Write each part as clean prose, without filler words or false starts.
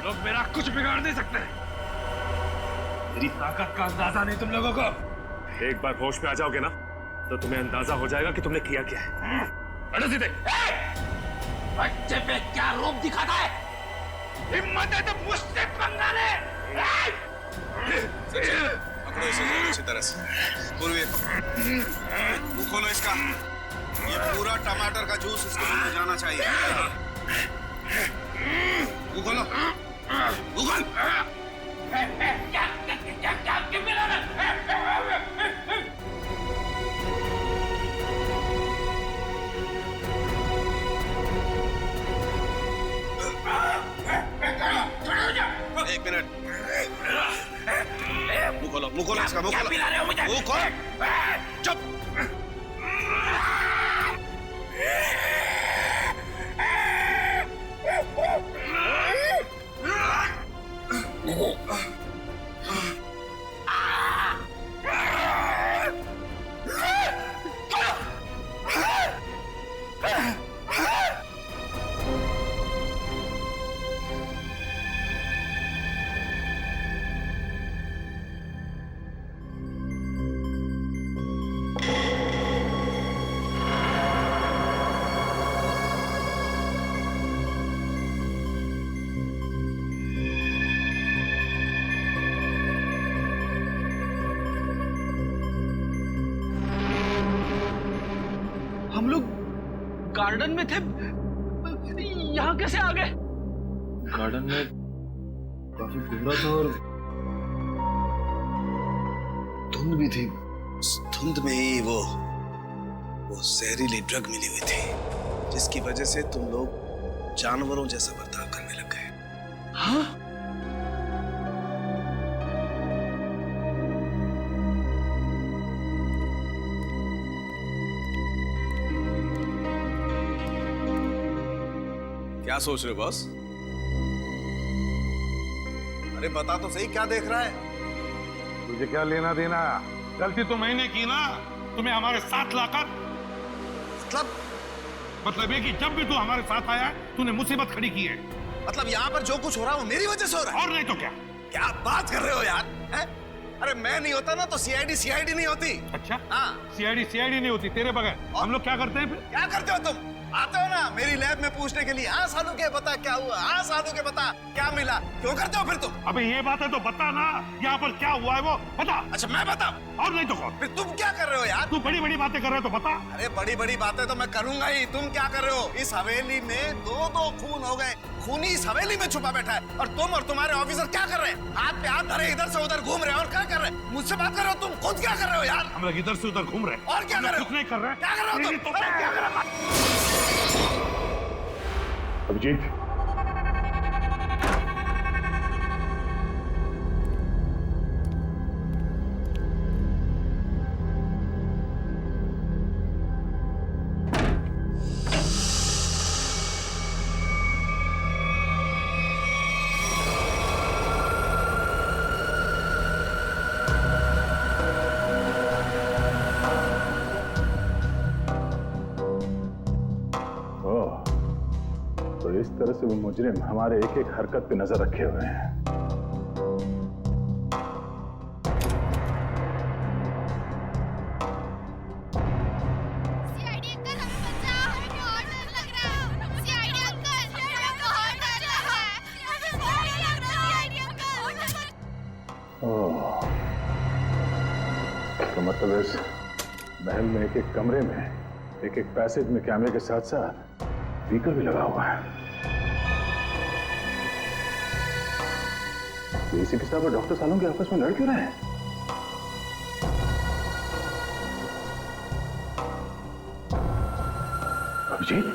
लोग मेरा कुछ बिगाड़ नहीं सकते। मेरी ताकत का अंदाजा नहीं तुम लोगों को। एक बार होश में आ जाओगे ना तो तुम्हें अंदाजा हो जाएगा कि तुमने किया क्या है। बैठो सीधे। बच्चे पे क्या रूप दिखाता है? हिम्मत है तो मुझसे पंगा ले। पकड़ो इसे अच्छी तरह से। पूर्वी मुंह खोलो इसका। ये पूरा टमाटर का जूस इसके मुंह में जाना चाहिए। मुंह खोलो। मुंह खोल। एक मिनट। मुंह खोलो इसका। मुंह खोलो। मुंह खोल। चुप। हम लोग गार्डन में थे, यहाँ कैसे आ गए? गार्डन में काफी कोहरा था और धुंध भी थी। धुंध में ही वो जहरीली ड्रग मिली हुई थी, जिसकी वजह से तुम लोग जानवरों जैसा बर्ताव करने लग गए। हाँ? क्या सोच रहे हो बॉस? अरे बता तो सही, क्या देख रहा है? तुझे क्या लेना देना? गलती तो मैंने की ना, तुम्हें हमारे साथ लाकर। मतलब ये कि जब भी तू हमारे साथ आया तूने मुसीबत खड़ी की है। मतलब यहाँ पर जो कुछ हो रहा है वो मेरी वजह से हो रहा है? और नहीं तो क्या? क्या बात कर रहे हो यार? है? अरे मैं नहीं होता ना तो सीआईडी नहीं होती। अच्छा? हाँ। सीआईडी नहीं होती तेरे बगैर। हम लोग क्या करते हैं फिर? क्या करते हो तुम? आते हो ना मेरी लैब में पूछने के लिए, हाँ सालू के बता क्या हुआ, हाँ सालू के बता क्या मिला। क्यों करते हो फिर तुम? अबे ये बात है तो बता ना, यहाँ पर क्या हुआ है वो बता। अच्छा मैं बताऊं? और नहीं तो कौन? फिर तुम क्या कर रहे हो यार? तू बड़ी बड़ी बातें कर रहे हो तो बता। अरे बड़ी बड़ी बातें तो मैं करूंगा ही, तुम क्या कर रहे हो? इस हवेली में दो खून हो गए, खूनी इस हवेली में छुपा बैठा है, और तुम और तुम्हारे ऑफिसर क्या कर रहे हैं? हाथ पे हाथ धरे इधर से उधर घूम रहे हैं। और क्या कर रहे हैं? मुझसे बात कर रहे हो? तुम खुद क्या कर रहे हो यार? हम लोग इधर से उधर घूम रहे हैं। और क्या कर रहे हो? कुछ नहीं कर रहे हैं। क्या कर रहे हो तुम? अरे क्या कर रहे हो? अभिजीत, तो इस तरह से वो मुजरिम हमारे एक एक हरकत पे नजर रखे हुए हैं। सीआईडी अंकल हमें बचाओ, हमें बहुत डर लग रहा है। सीआईडी अंकल हमें बहुत डर लग रहा है। हमें बहुत डर लग रहा है सीआईडी अंकल। ओह, तो मतलब इस महल में एक एक कमरे में एक एक पैसेज में कैमरे के साथ साथ स्पीकर भी लगा हुआ है। एसीपी साहब और डॉक्टर सालों के आपस में लड़ क्यों रहे हैं? अभिजीत?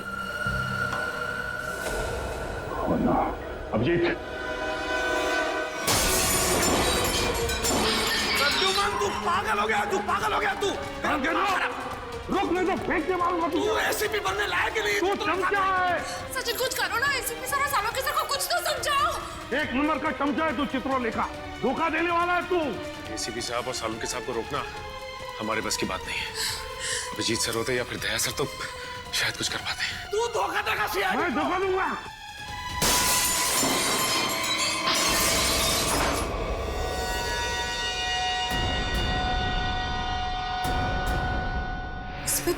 Oh no, Abhijit! तू पागल हो गया, तू पागल हो गया, तू रुक, नहीं तो फेंक के मारूंगा तुझे। तू एसीपी बनने लायक नहीं। तू चमचा है। सचिन कुछ करो ना, एसीपी सर और सालों के सर को कुछ तो समझाओ। एक नंबर का चमचा है तू, चित्रोलेखा। धोखा देने वाला है तू। एसीपी साहब और सालुंके साहब को रोकना हमारे बस की बात नहीं है। अभिजीत सर होते या फिर दया सर तो शायद कुछ कर पाते। तू धोखा देगा सीआईडी। मैं धोखा दूंगा।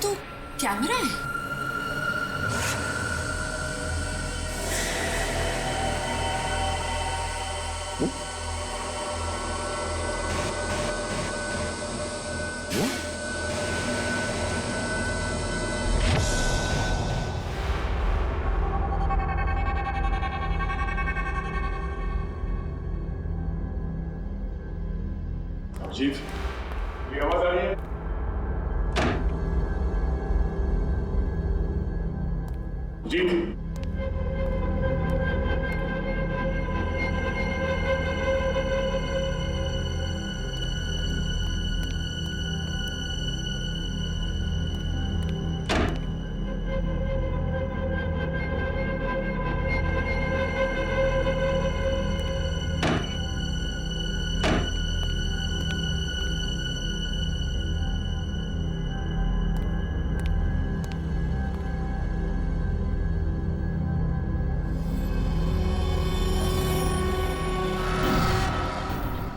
तो कैमरा है। अभिजीत, मेरी आवाज आ रही है?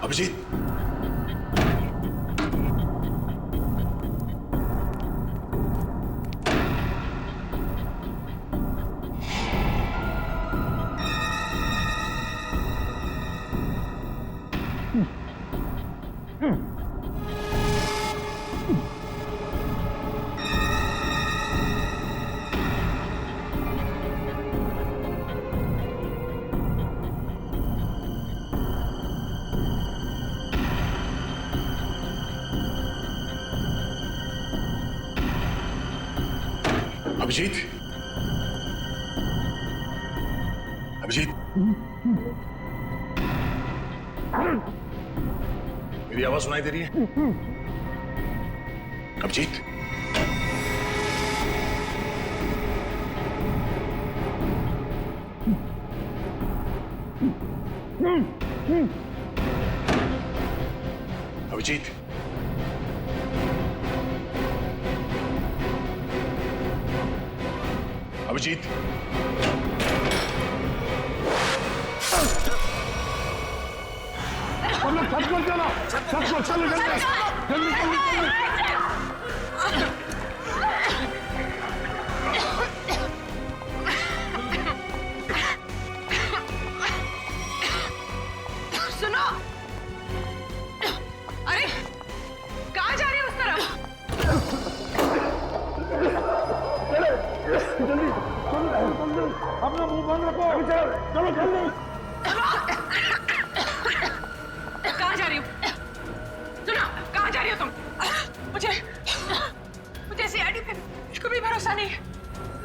अभिजीत, अभिजीत, अभिजीत, अभिजीत, मेरी आवाज सुनाई दे रही है? अभिजीत, अभिजीत, अभिजीत, सुनो, अरे कहाँ जा रहे हो उस तरफ? अपना मुंह बंद रखो। चलो जल्दी। कहाँ जा रही हो? सुनो, कहाँ जा रही हो तुम? मुझे सीआईडी पे बिल्कुल भी भरोसा नहीं है।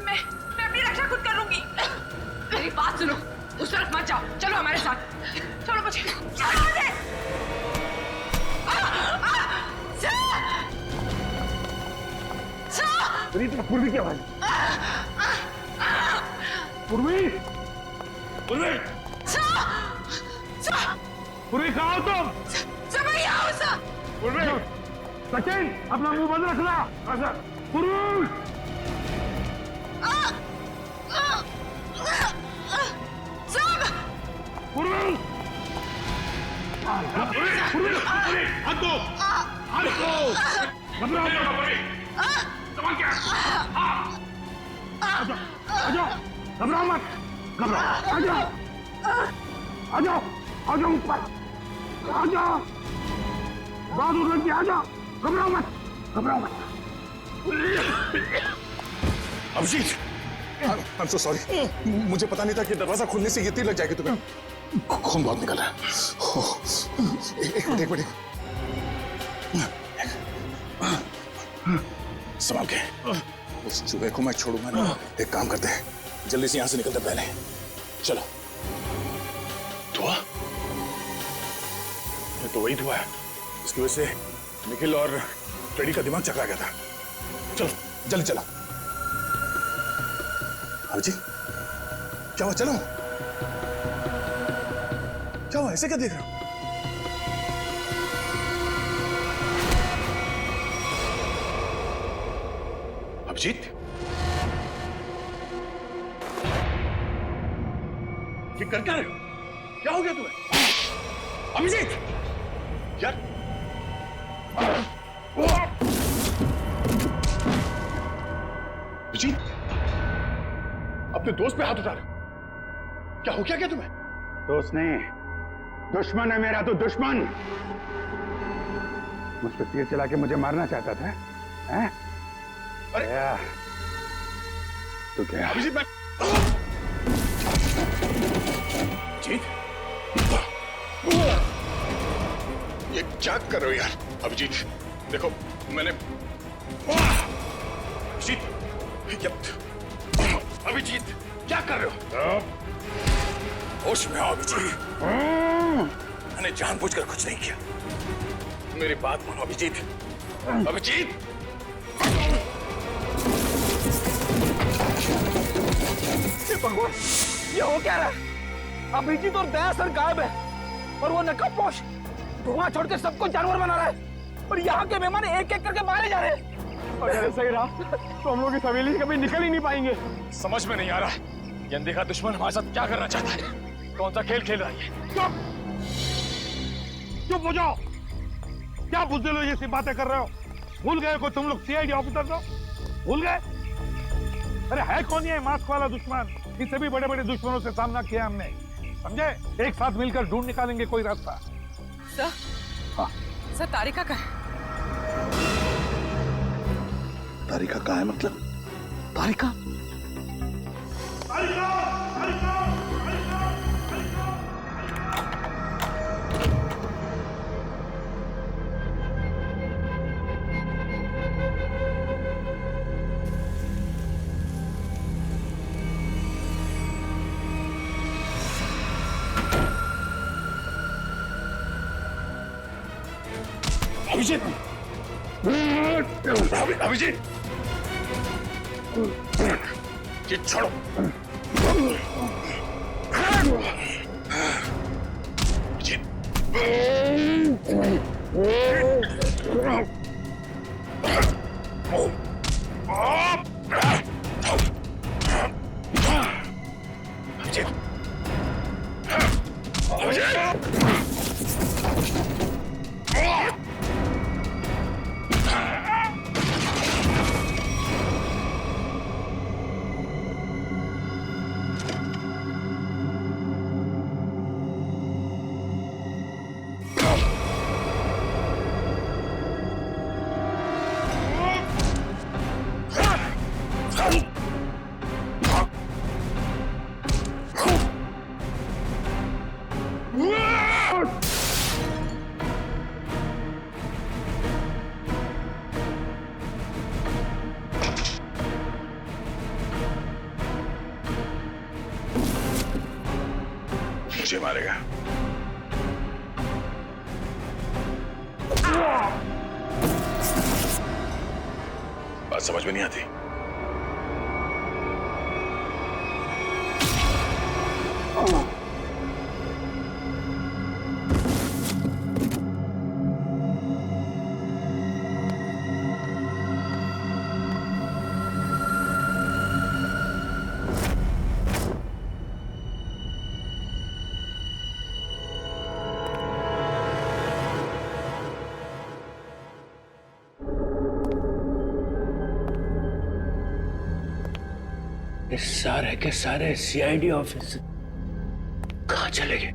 मैं अपनी रक्षा खुद कर लूंगी। मेरी बात सुनो, उस तरफ मत जाओ, चलो हमारे साथ। चलो मुझे पूर्वी की आवाज। पूर्वी, पूर्वी, पूर्वी कहाँ हो तुम? पूर्वी, सचिन अपना मुंह बंद रखना। पूर्वी, पूर्वी, पूर्वी, हाथ दो, हाथ दो, घबराओ मत। सवाल क्या? आजाओ, घबराओ मत, घबराओ, आजाओ, आजाओ, आजाओ ऊपर, आजाओ, बहादुर लड़की आजाओ, घबराओ मत, घबराओ मत। Abhijit, I am so sorry, मुझे पता नहीं था कि दरवाजा खुलने से ये तीर लग जाएगी तुम्हें। खून बहुत निकल रहा है। एक मिनट, संभाल के। उस चूहे को मैं छोड़ूंगा नहीं। एक काम करते हैं, जल्दी से यहां से निकलते पहले। चलो। धुआं? ये तो वही धुआं है, इसकी वजह से निखिल और फ्रेडी का दिमाग चकरा गया था। चलो जल्दी चलो। अभिजीत, क्या हुआ? चलो। क्या हुआ? ऐसे क्या देख रहे हो? अभिजीत, ये कर क्या रहे हो? क्या हो गया तुम्हें? अभिजीत, यार अभिजीत, अपने दोस्त पे हाथ उठा रहे हो? क्या हो क्या तुम्हें? दोस्त नहीं, दुश्मन है मेरा। तो दुश्मन मुझ पर तीर चला के मुझे मारना चाहता था, हैं? अरे तो क्या? अभिजीत, मैं अभिजीत, ये क्या कर रहे हो यार? अभिजीत देखो, मैंने अभिजीत क्या कर रहे हो? होश में आओ अभिजीत, मैंने जानबूझकर कुछ नहीं किया। मेरी बात मानो अभिजीत। अभिजीत, भगवान, ये हो क्या रहा है? अभिजीत और दया सर गायब है और वो नकाबपोश धुआं छोड़ के सबको जानवर बना रहा है और यहाँ के मेहमान एक एक करके मारे जा रहे हैं। अगर ऐसा ही रहा तो हम लोग इस हवेली से कभी निकल ही नहीं पाएंगे। समझ में नहीं आ रहा ये अनदेखा दुश्मन हमारे साथ क्या करना चाहता है। कौन सा खेल खेल रहा है? चुप हो जाओ। क्या बुज़दिल हो जैसी बातें कर रहे हो? भूल गए को तुम लोग सीआईडी ऑफिसर हो? भूल गए? अरे है कौन ये मास्क वाला दुश्मन? इससे भी बड़े बड़े दुश्मनों से सामना किया हमने, समझे? एक साथ मिलकर ढूंढ निकालेंगे कोई रास्ता। सर, हाँ। सर तारिका का है। तारिका कहाँ है? मतलब तारिका? अभिजीत, अभिजीत, ये छोड़ो। अभिजीत, मुझे मारेगा। बात समझ में नहीं आती। सारे के सारे सीआईडी ऑफिस कहां चले गए?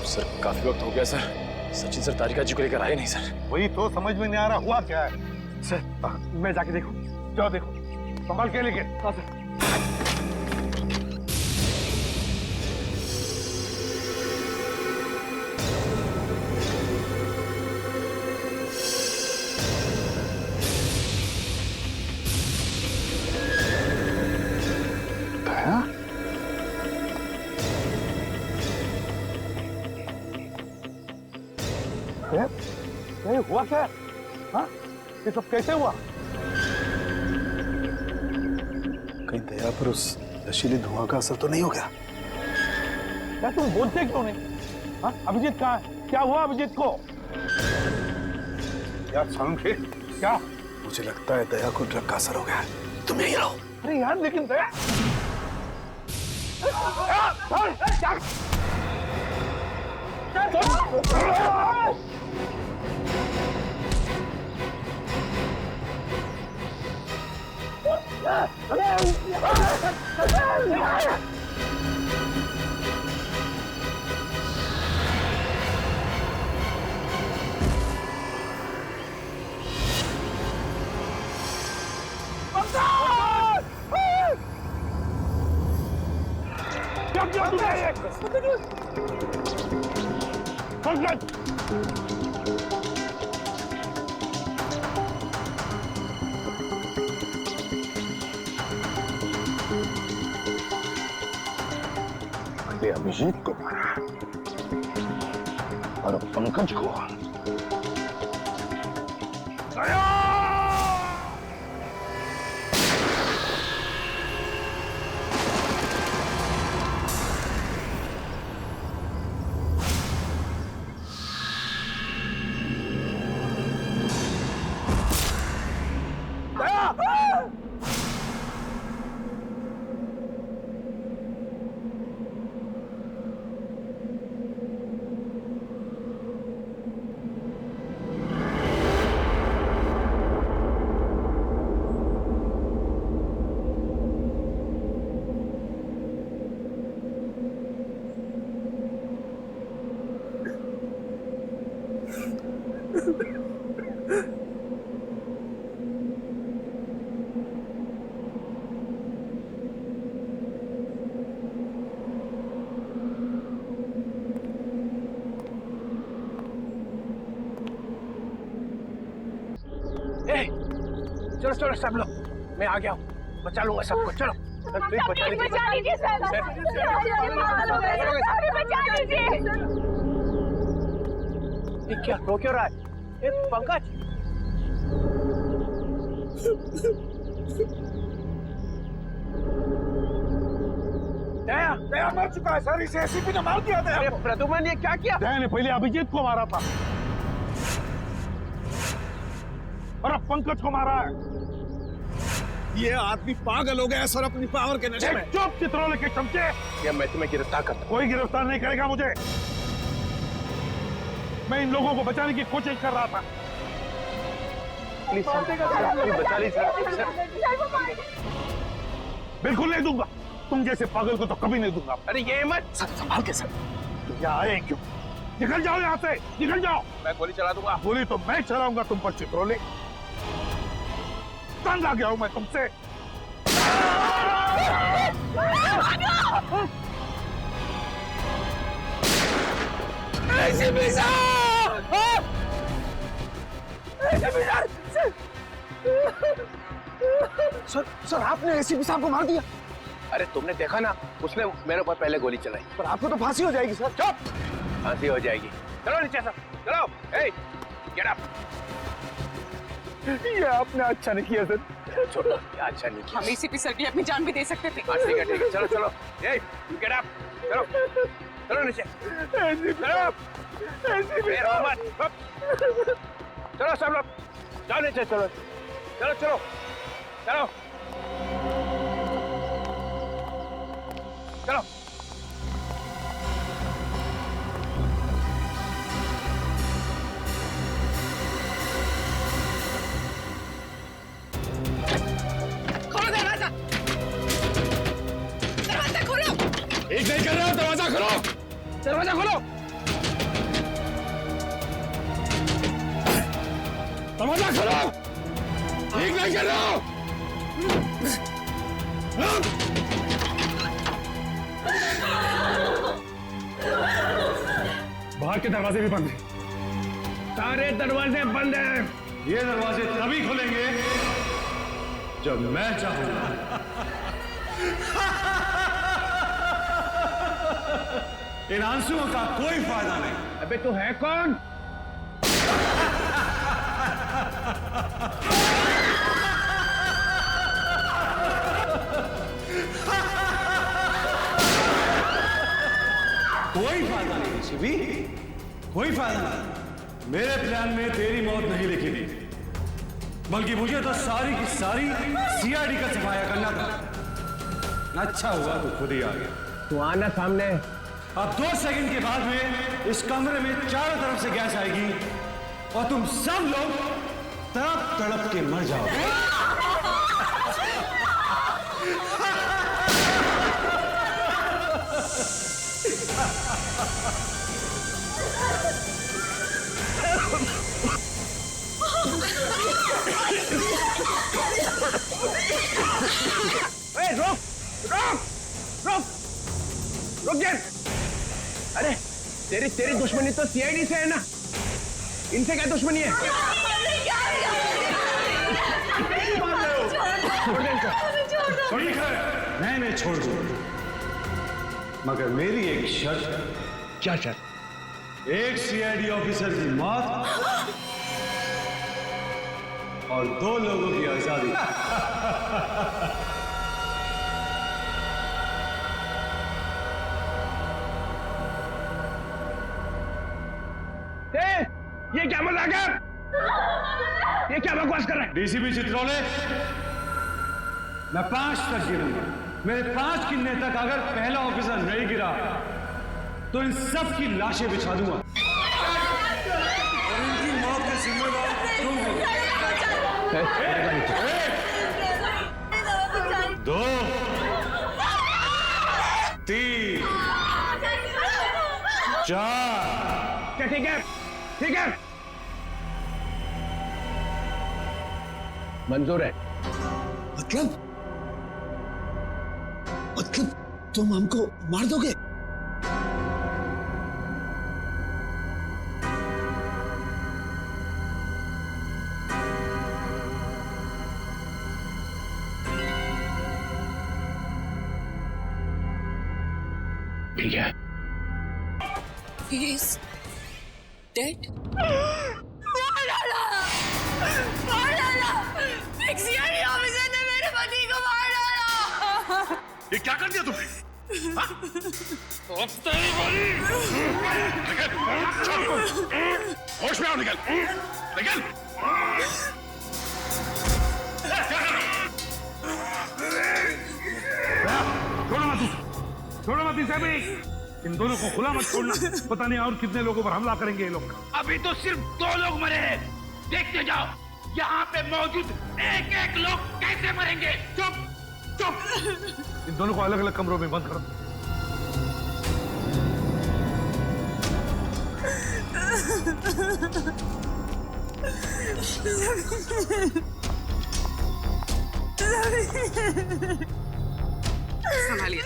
सर काफी वक्त हो गया सर। सचिन सर तारिका जी को लेकर आए नहीं सर। वही तो समझ में नहीं आ रहा हुआ क्या है। सर मैं जाके देखूं? जाओ देखो, संभाल के लेके। हाँ सर। क्या है? हाँ? ये सब कैसे हुआ? कहीं दया पर उस नशीली धुआं का असर तो नहीं हो गया? क्या तुम बोलते क्यों नहीं? हाँ? अभिजीत कहाँ है? क्या हुआ अभिजीत को? यार सांखे, क्या? मुझे लगता है दया को ड्रग का असर हो गया है। तुम यहीं रहो। अरे यार लेकिन दया क्या किया तूने? पंकज! मैंने अभिजीत को मारा और पंकज को चलो चलो सब लोग, मैं आ गया हूँ, बचा लूंगा सबको। चलो प्लीज बचा लीजिए सर। बचा लीजिए। ये क्या रो क्यों रहा है? ये पंकज। दया दया मर चुका है सर, इसे एसीपी ने मार दिया था। प्रद्युमन ने क्या किया? दया ने पहले अभिजीत को मारा था और अब पंकज को मारा है। ये आदमी पागल हो गया है सर अपनी पावर के नशे में। चुप चित्रोले के चमचे! या मैं तुम्हें गिरफ्तार करता हूं। कोई गिरफ्तार नहीं करेगा मुझे। मैं इन लोगों को बचाने की कोशिश कर रहा था। प्लीज बचा लीजिए सर। बिल्कुल नहीं दूंगा। तुम जैसे पागल को तो कभी नहीं दूंगा। अरे ये मत सर संभाल के सर। तुम यहाँ आए क्यों? निकल जाओ यहाँ से, निकल जाओ। मैं गोली चला दूंगा। गोली तो मैं चलाऊंगा तुम पर चित्रोले। तंग आ गया हूं मैं तुमसे। सर आपने एसीपी साहब को मार दिया। अरे तुमने देखा ना, उसने मेरे ऊपर पहले गोली चलाई। पर आपको तो फांसी हो जाएगी सर। चुप, फांसी हो जाएगी। चलो नीचे सब, चलो। हे, गेट अप। ये आपने अच्छा नहीं किया सर। छोड़ो, ये अच्छा नहीं किया। हम एसीपी सर की अपनी जान भी दे सकते थे। हाँ ठीक है, चलो चलो। हे, गेट अप, चलो चलो नीचे। चलो चलो सब लोग, जाओ नीचे। चलो चलो चलो चलो चलो। खोलो दरवाजा, दरवाजा खोलो। एक नहीं कर रहा हूं, दरवाजा खोलो, दरवाजा खोलो, दरवाजा खोलो। एक नहीं कर रहा हूं। बाहर के दरवाजे भी बंद हैं। सारे दरवाजे बंद हैं। ये दरवाजे तभी खुलेंगे जब मैं चाहूंगा। इन आंसुओं का कोई फायदा नहीं। अबे तू है कौन? शिवी, कोई फायदा नहीं। मेरे प्लान में तेरी मौत नहीं लिखी थी, बल्कि मुझे तो सारी की सारी सीआईडी का सफाया करना था। अच्छा हुआ तू खुद ही आ गया। तू आना सामने। अब 2 सेकंड के बाद में इस कमरे में चारों तरफ से गैस आएगी और तुम सब लोग तड़प तड़प के मर जाओगे। रुक रुक रुक रुक जा। अरे तेरी दुश्मनी तो सीआईडी से है ना, इनसे क्या दुश्मनी है? मैं छोड़ दूं, मगर मेरी एक शर्त। क्या शर्त? एक सीआईडी ऑफिसर की मौत और 2 लोगों की आजादी। ये क्या मजाक है? ये क्या बकवास कर रहा है? डीसीपी चित्रोले, मैं 5 तक गिरूंगा। मेरे 5 गिनने तक अगर पहला ऑफिसर नहीं गिरा तो इन सब की लाशें बिछा दूंगा और इनकी मौत के जिम्मेदार तुम हो। 2 3 4। ठीक है, ठीक है, मंजूर है। मतलब तुम हमको मार दोगे? ठीक है। He is dead. एक सीआईडी ऑफिसर ने मेरे पति को मार डाला। ये क्या कर दिया तुमने? होश में आओ, निकल निकल। छोड़ो मत इसे भी। इन दोनों को खुला मत छोड़ना, पता नहीं और कितने लोगों पर हमला करेंगे ये लोग। अभी तो सिर्फ 2 लोग मरे हैं, देखते जाओ यहाँ पे मौजूद एक लोग कैसे मरेंगे। चुप चुप। इन दोनों को अलग अलग कमरों में बंद करो। संभालिए।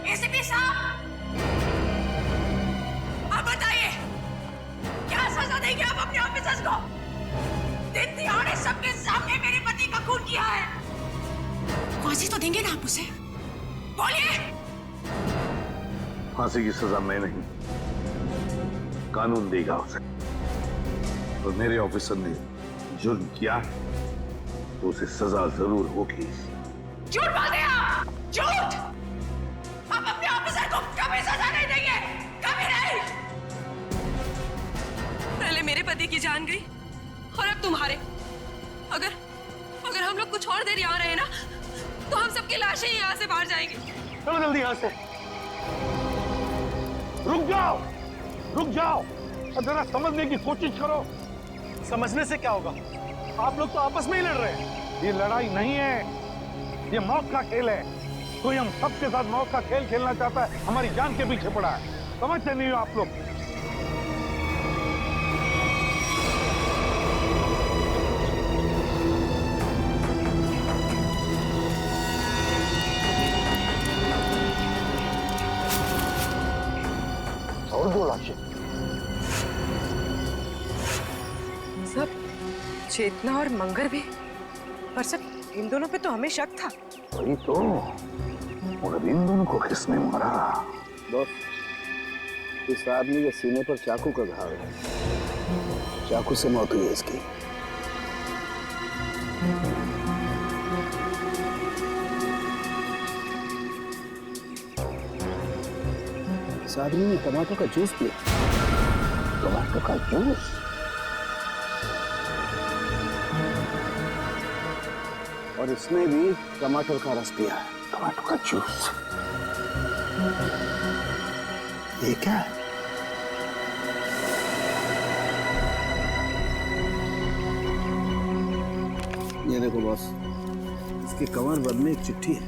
एसीपी साहब, अब बताइए क्या सजा देंगे आप अपने ऑफिसर्स को? दिन दिहाड़े सबके सामने मेरे पति का खून किया है। फांसी तो देंगे ना आप उसे? बोलिए। फांसी की सजा मैं नहीं, कानून देगा उसे। और मेरे ऑफिसर ने जुर्म किया तो उसे सजा जरूर होगी। झूठ बोलते हैं आप, झूठ। आप अपने ऑफिसर को कभी सजा नहीं देंगे, कभी नहीं। पहले मेरे पति की जान गई और अब तुम्हारे। अगर हम लोग कुछ और देर यहाँ रहे ना तो हम सबकी लाशें यहाँ से बाहर जाएंगी। चलो जल्दी यहाँ से। रुक जाओ और जरा समझने की कोशिश करो। समझने से क्या होगा? आप लोग तो आपस में ही लड़ रहे हैं। ये लड़ाई नहीं है, ये मौत का खेल है। कोई हम सबके साथ मौत का खेल खेलना चाहता है, हमारी जान के पीछे पड़ा है। समझते नहीं हो आप लोग? और 2 लाशें। सब चेतना और मंगर भी, पर सब इन दोनों पे तो हमें शक था। वही तो, मगर इन दोनों को किसने मारा? बॉस, इस आदमी के सीने पर चाकू का घाव है, चाकू से मौत हुई है इसकी। इस आदमी ने टमाटर का जूस पिया। टमाटर का जूस? और इसने भी टमाटर का रस पिया है। टमाटर का जूस, ये क्या है? ये देखो बॉस, इसके कवर बद में एक चिट्ठी है।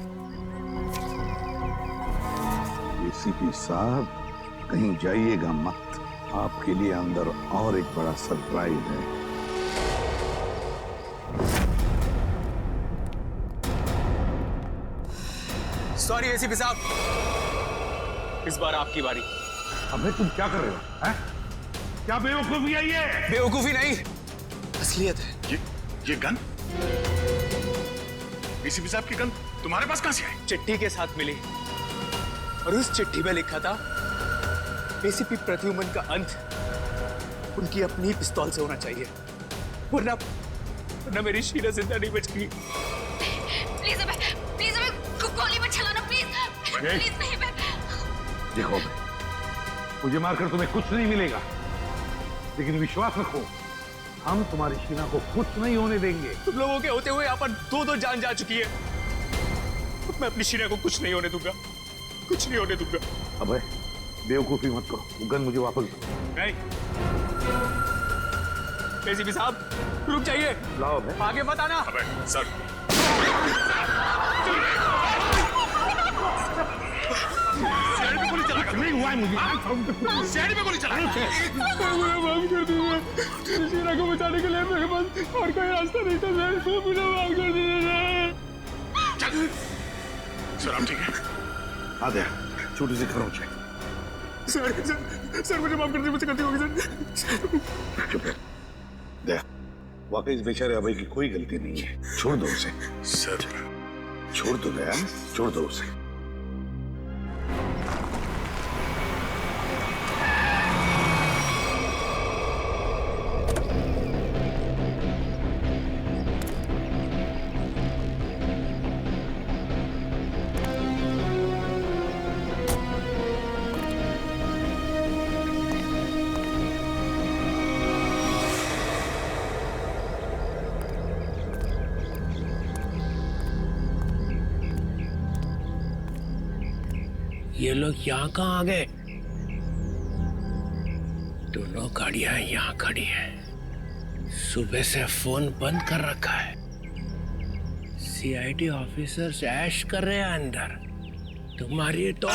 एसीपी साहब, कहीं जाइएगा मत, आपके लिए अंदर और एक बड़ा सरप्राइज है। सॉरी एसीपी साहब, इस बार आपकी बारी। अबे तुम क्या कर रहे हो? हैं? क्या बेवकूफी है ये? बेवकूफी नहीं, असलियत है। ये गन? एसीपी साहब की गन तुम्हारे पास कहां से आई? चिट्ठी के साथ मिली और उस चिट्ठी में लिखा था एसीपी प्रद्युमन का अंत उनकी अपनी पिस्तौल से होना चाहिए, वरना मेरी शीला जिंदा नहीं बचेगी। प्लीज हमें गोली मत चलाना, प्लीज प्लीज नहीं। मैं देखो, मुझे मारकर तुम्हें कुछ नहीं मिलेगा, लेकिन विश्वास रखो, हम तुम्हारी शीना को कुछ नहीं होने देंगे। तुम लोगों के होते हुए यहाँ पर दो जान जा चुकी है। मैं अपनी शीना को कुछ नहीं होने दूंगा, कुछ नहीं होने दूंगा। अबे बेवकूफी मत करो, वो गन मुझे वापस दो। नहीं एसीपी साहब, रुक जाइए। लाओ बे। आगे मत आना। अबे सर, नहीं हुआ है मुझे। शहर में गोली चला। माफ कर दीजिए, शीला को बचाने के लिए मेरे पास और कोई रास्ता नहीं था सर, मुझे माफ कर दीजिए सर। आप ठीक है? आ गया, छोटी सी खरोच है। सर मुझे माफ कर दीजिए, मुझसे गलती हो गई सर। चुप है, देख, वाकई इस बेचारे अभय की कोई गलती नहीं है, छोड़ दो उसे। सर छोड़ दो दया, छोड़ दो उसे। ये लोग यहाँ कहाँ आ गए? दोनों गाड़ियां यहाँ खड़ी हैं। सुबह से फोन बंद कर रखा है। सीआईडी ऑफिसर्स ऐश कर रहे हैं अंदर। तुम्हारी तो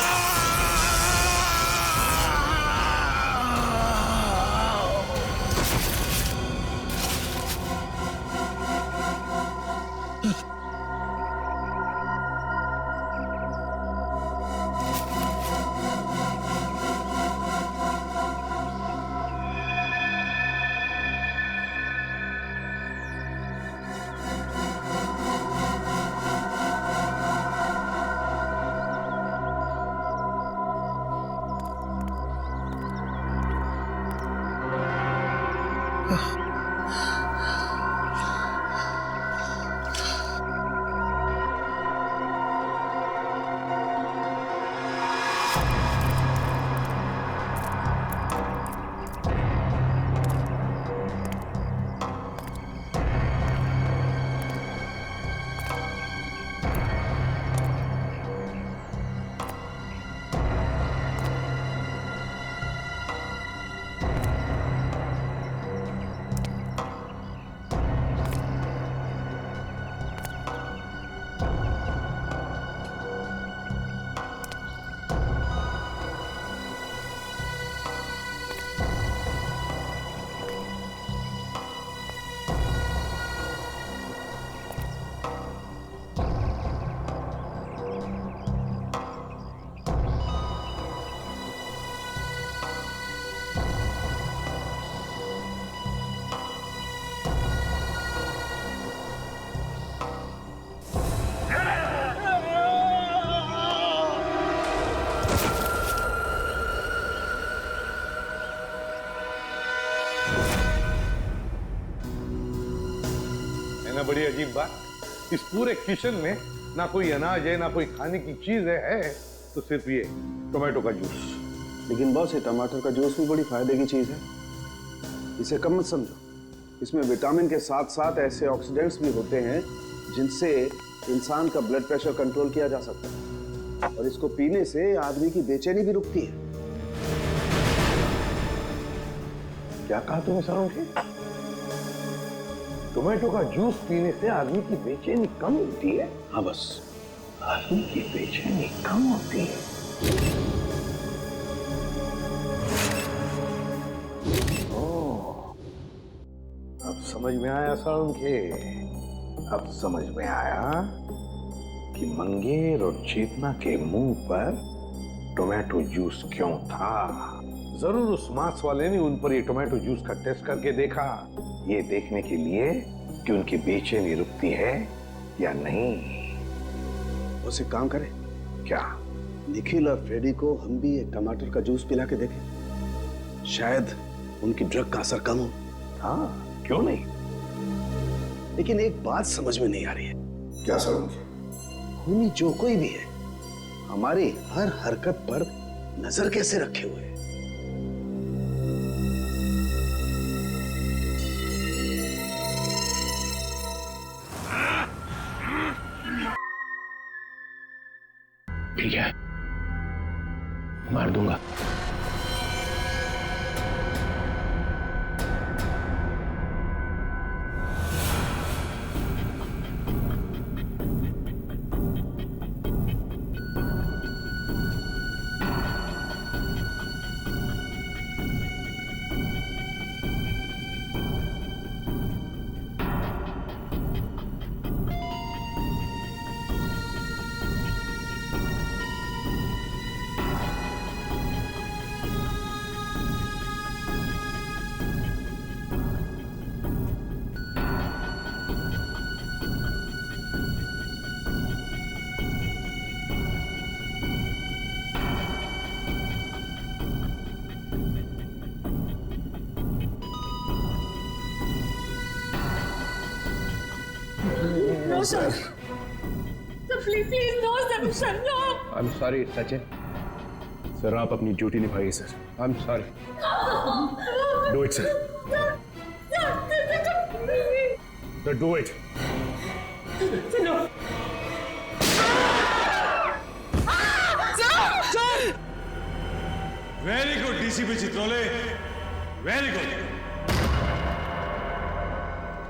बड़ी अजीब बात, इस पूरे किचन में ना कोई अनाज है ना कोई खाने की चीज है तो सिर्फ ये टोमेटो का जूस। लेकिन बॉस, ये टमाटर का जूस भी बड़ी फायदे की चीज है, इसे कम मत समझो। इसमें विटामिन के साथ साथ ऐसे ऑक्सीडेंट्स भी होते हैं जिनसे इंसान का ब्लड प्रेशर कंट्रोल किया जा सकता है, और इसको पीने से आदमी की बेचैनी भी रुकती है। क्या कहा तुमने सरोंगी? टोमेटो का जूस पीने से आदमी की बेचैनी कम होती है? हाँ बस, आदमी की बेचैनी कम होती है। अब समझ में आया सरोंगी, अब समझ में आया कि मंगेर और चेतना के मुंह पर टोमेटो जूस क्यों था। जरूर उस मांस वाले ने उन पर ये टोमेटो जूस का टेस्ट करके देखा, ये देखने के लिए कि उनकी बेचैनी रुकती है या नहीं। उसे काम करें क्या? निखिल और फ्रेडी को हम भी एक टमाटर का जूस पिला के देखें, शायद उनकी ड्रग का असर कम हो। हाँ, क्यों नहीं? लेकिन एक बात समझ में नहीं आ रही है। क्या सरोंगी? खूनी जो कोई भी है, हमारी हर हरकत पर नजर कैसे रखे हुए है? ठीक है, मार दूंगा। No, sir. Sir, please, no, sir, no. I'm sorry, Sachin. Sir, आप अपनी ड्यूटी निभाइए sir. I'm sorry. Do it, sir. Sir, do it. No. Very good DCP Chitrole, very good.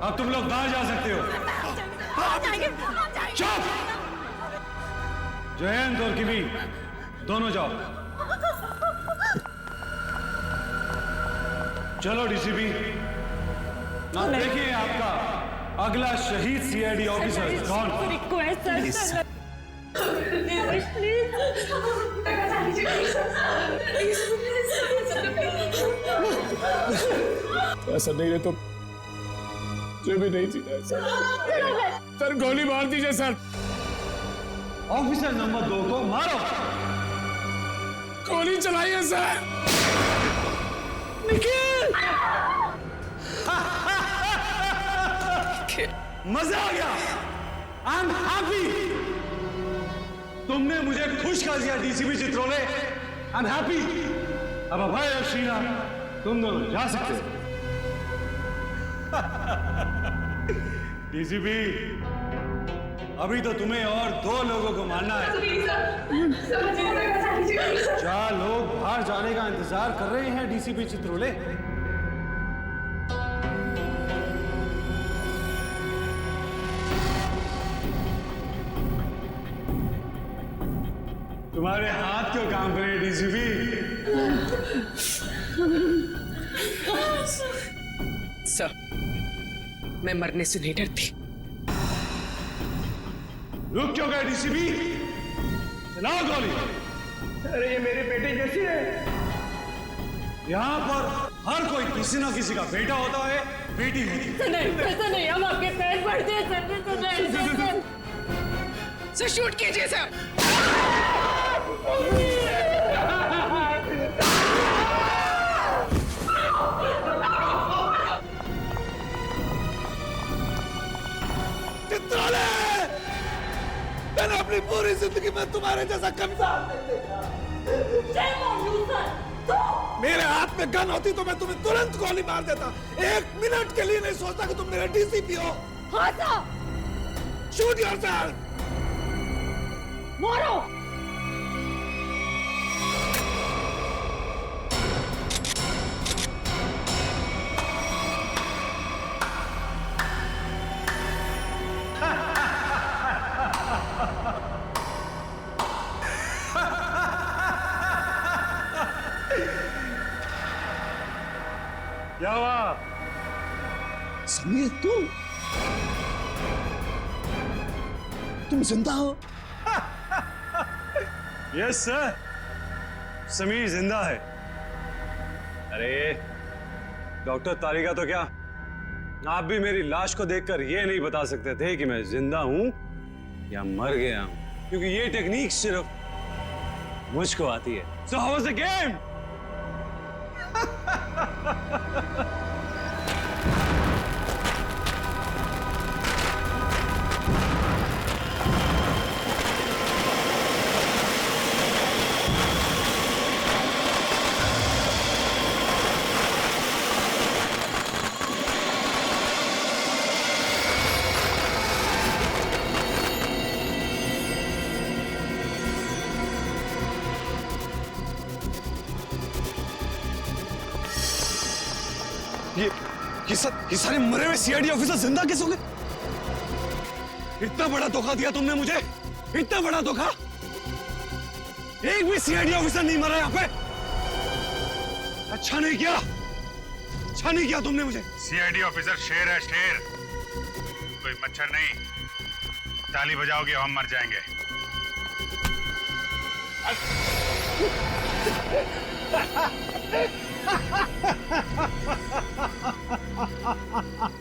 अब तुम लोग बाहर जा सकते हो। चुप! जयंत और किमी दोनों जाओ। चलो डीसीपी, ना देखिए आपका अगला शहीद सीआईडी ऑफिसर कौन? रिक्वेस्ट सर, ऐसा नहीं है तो मुझे भी नहीं जीना है सर। सर, गोली मार दीजिए सर। ऑफिसर नंबर 2 को मारो। गोली चलाइए सर। निखिल! मजा आ गया। I am happy. तुमने मुझे खुश कर दिया DCP Chitrole. I am happy. अब अभय और शीना तुम दोनों जा सकते हो। डीसीपी, अभी तो तुम्हें और 2 लोगों को मारना है। 4 लोग बाहर जाने का इंतजार कर रहे हैं डीसीपी चित्रोले। तुम्हारे हाथ क्यों काम कर रहे हैं डीसीपी? सर, मैं मरने से नहीं डरती। रुक क्यों गए डीसीपी? चलाओ गोली। अरे ये मेरे बेटे जैसे है। यहाँ पर हर कोई किसी ना किसी का बेटा होता है, बेटी होती है। नहीं, ऐसा नहीं, हम आपके पैर पड़ते हैं सर। सर, शूट कीजिए सर। अपनी पूरी जिंदगी में तुम्हारे जैसा कमीज़ार नहीं देखा। मेरे हाथ में गन होती तो मैं तुम्हें तुरंत गोली मार देता। 1 मिनट के लिए नहीं सोचता कि तुम मेरा डीसीपी हो। Shoot yourself. मारो। क्या हुआ? समीर तुम जिंदा हो? यस सर, समीर जिंदा है। अरे डॉक्टर तारिका तो क्या, आप भी मेरी लाश को देखकर ये नहीं बता सकते थे कि मैं जिंदा हूं या मर गया हूं, क्योंकि ये टेक्निक सिर्फ मुझको आती है। So how was the game? ये सारे मरे हुए सीआईडी ऑफिसर जिंदा कैसे हो गए? इतना बड़ा धोखा दिया तुमने मुझे, इतना बड़ा धोखा। एक भी सीआईडी ऑफिसर नहीं मरा यहाँ पे। अच्छा नहीं किया, अच्छा नहीं किया तुमने मुझे। सीआईडी ऑफिसर शेर है, शेर, कोई मच्छर नहीं। ताली बजाओगे हम मर जाएंगे।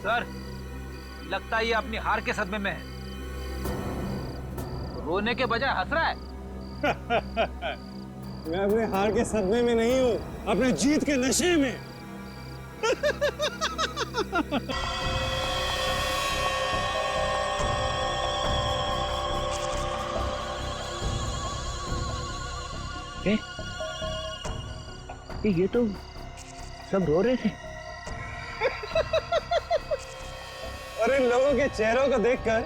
सर, लगता है ये अपनी हार के सदमे में है। रोने के बजाय हंस रहा है। मैं अपने हार के सदमे में नहीं हूं, अपने जीत के नशे में। ये तो सब रो रहे थे। और इन लोगों के चेहरों को देखकर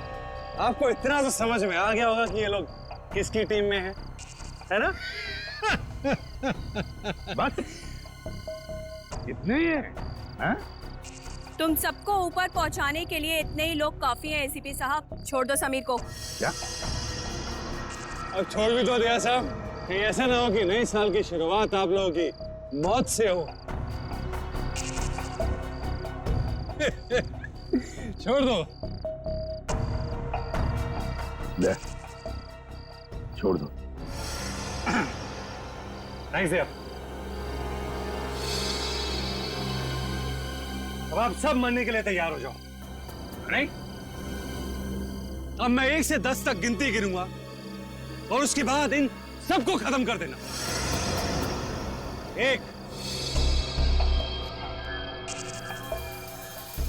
आपको इतना तो समझ में आ गया होगा कि ये लोग किसकी टीम में हैं, है ना? बस इतने ही है, हाँ? तुम सबको ऊपर पहुंचाने के लिए इतने ही लोग काफी हैं एसीपी साहब। छोड़ दो समीर को। क्या? अब छोड़ भी तो दिया साहब, कहीं ऐसा ना हो कि नए साल की शुरुआत आप लोगों की मौत से हो। छोड़ दो। ले, छोड़ दो। थैंक्स यार। अब आप सब मरने के लिए तैयार हो जाओ। नहीं? अब मैं 1 से 10 तक गिनती गिनूंगा और उसके बाद इन सबको खत्म कर देना। 1,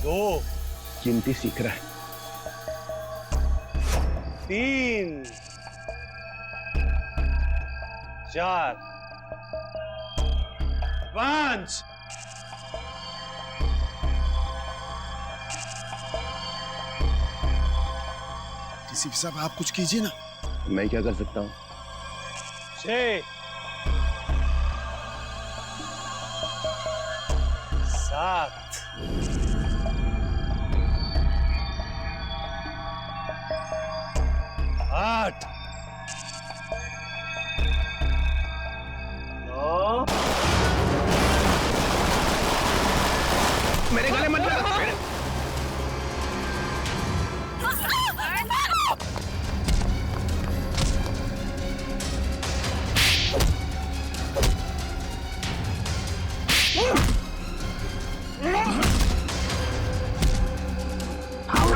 2, गिनती सीख रहा है। 3, 4, 5। डीसीपी साहब आप कुछ कीजिए ना। मैं क्या कर सकता हूँ? 6, 7, 8, 9। मेरे गले मत लगा।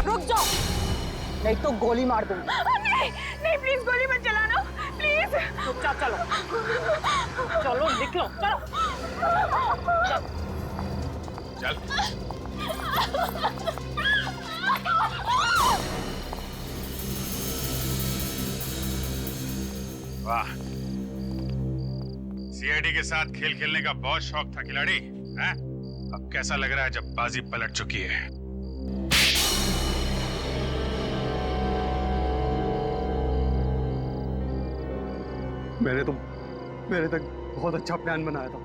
रुक जाओ, नहीं तो गोली मार दूंगी। नहीं, नहीं प्लीज गोली मत चलाना, प्लीज। चलो, चलो निकलो, चलो। चल। वाह, सीआईडी के साथ खेल खेलने का बहुत शौक था खिलाड़ी, हैं? अब कैसा लग रहा है जब बाजी पलट चुकी है? मैंने तक बहुत अच्छा प्लान बनाया था,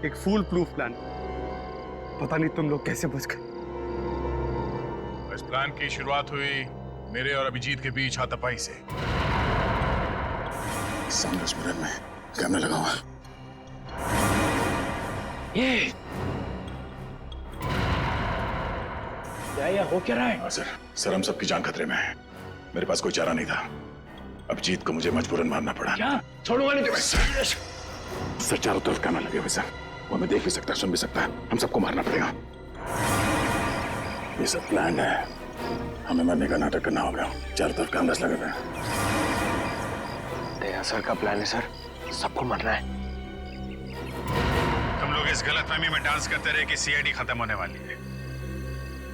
एक फूल प्रूफ प्लान। पता नहीं तुम लोग कैसे बच गए। इस प्लान की शुरुआत हुई मेरे और अभिजीत के बीच हाथापाई से। सामने स्मरण में कैमरा लगा हुआ। ये क्या हो क्या रहा है? सर हम सबकी जान खतरे में है। मेरे पास कोई चारा नहीं था। अभिजीत को मुझे मजबूरन मारना पड़ा। क्या? छोड़ूंगा नहीं तुम्हें। सर चारों तरफ कैमरा लगे हुए सर, वो हमें देख भी सकता है, सुन भी सकता है। हम सबको मारना पड़ेगा। ये सब प्लान है, हमें मरने का नाटक करना होगा। चारों तरफ कैमरास लगे हुए हैं। दया सर का प्लान है सर, सबको मरना है। तुम लोग इस गलतफहमी में डांस करते रहे कि सीआईडी खत्म होने वाली है,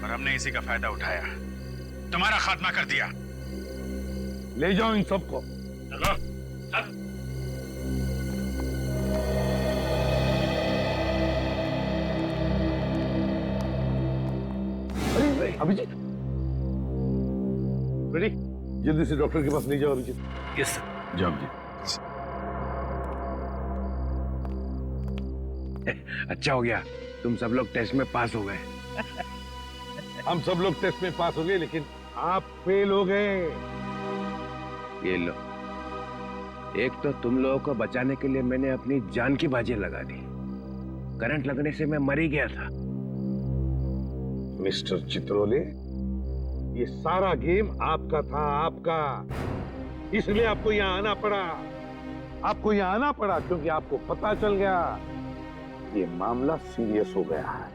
और हमने इसी का फायदा उठाया, तुम्हारा खात्मा कर दिया। ले जाओ इन सबको। चलो चल। अरे अभिजीत, रेडी? जल्दी से डॉक्टर के पास ले जाओ अभिजीत। Yes sir. जाओ अभिजीत। अच्छा हो गया, तुम सब लोग टेस्ट में पास हो गए। हम सब लोग टेस्ट में पास हो गए, लेकिन आप फेल हो गए। ये लो, एक तो तुम लोगों को बचाने के लिए मैंने अपनी जान की बाजी लगा दी। करंट लगने से मैं मर ही गया था। मिस्टर चित्रोले, ये सारा गेम आपका था, आपका। इसलिए आपको यहाँ आना पड़ा। आपको यहाँ आना पड़ा क्योंकि आपको पता चल गया ये मामला सीरियस हो गया है।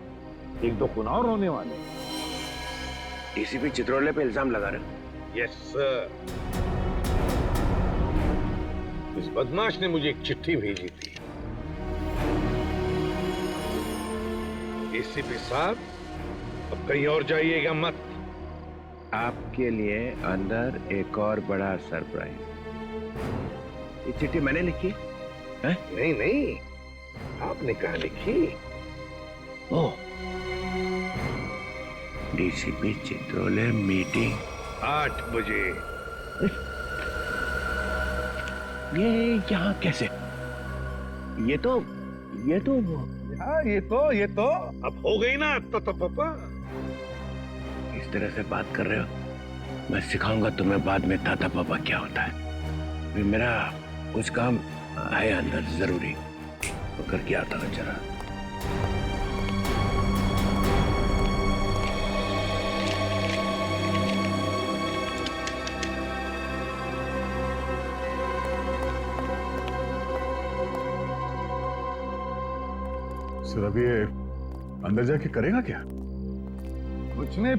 एक दो खून और होने वाले। डीसीपी चित्रोले पे इल्जाम लगा रहे। Yes sir. इस बदमाश ने मुझे एक चिट्ठी भेजी थी। एसीपी साहब, अब कहीं और जाइएगा मत। आपके लिए अंदर एक और बड़ा सरप्राइज। ये चिट्ठी मैंने लिखी है? नहीं नहीं, आपने कहा लिखी? ओह, डीसीपी चित्रोले मीटिंग 8 बजे। ये यहाँ कैसे? ये तो हाँ, ये तो अब हो गई ना तो पापा। इस तरह से बात कर रहे हो, मैं सिखाऊंगा तुम्हें बाद में ताता पापा क्या होता है। अभी मेरा कुछ काम है अंदर जरूरी, तो करके आता हूँ जरा। सर अब ये अंदर जाके करेगा क्या? कुछ नहीं।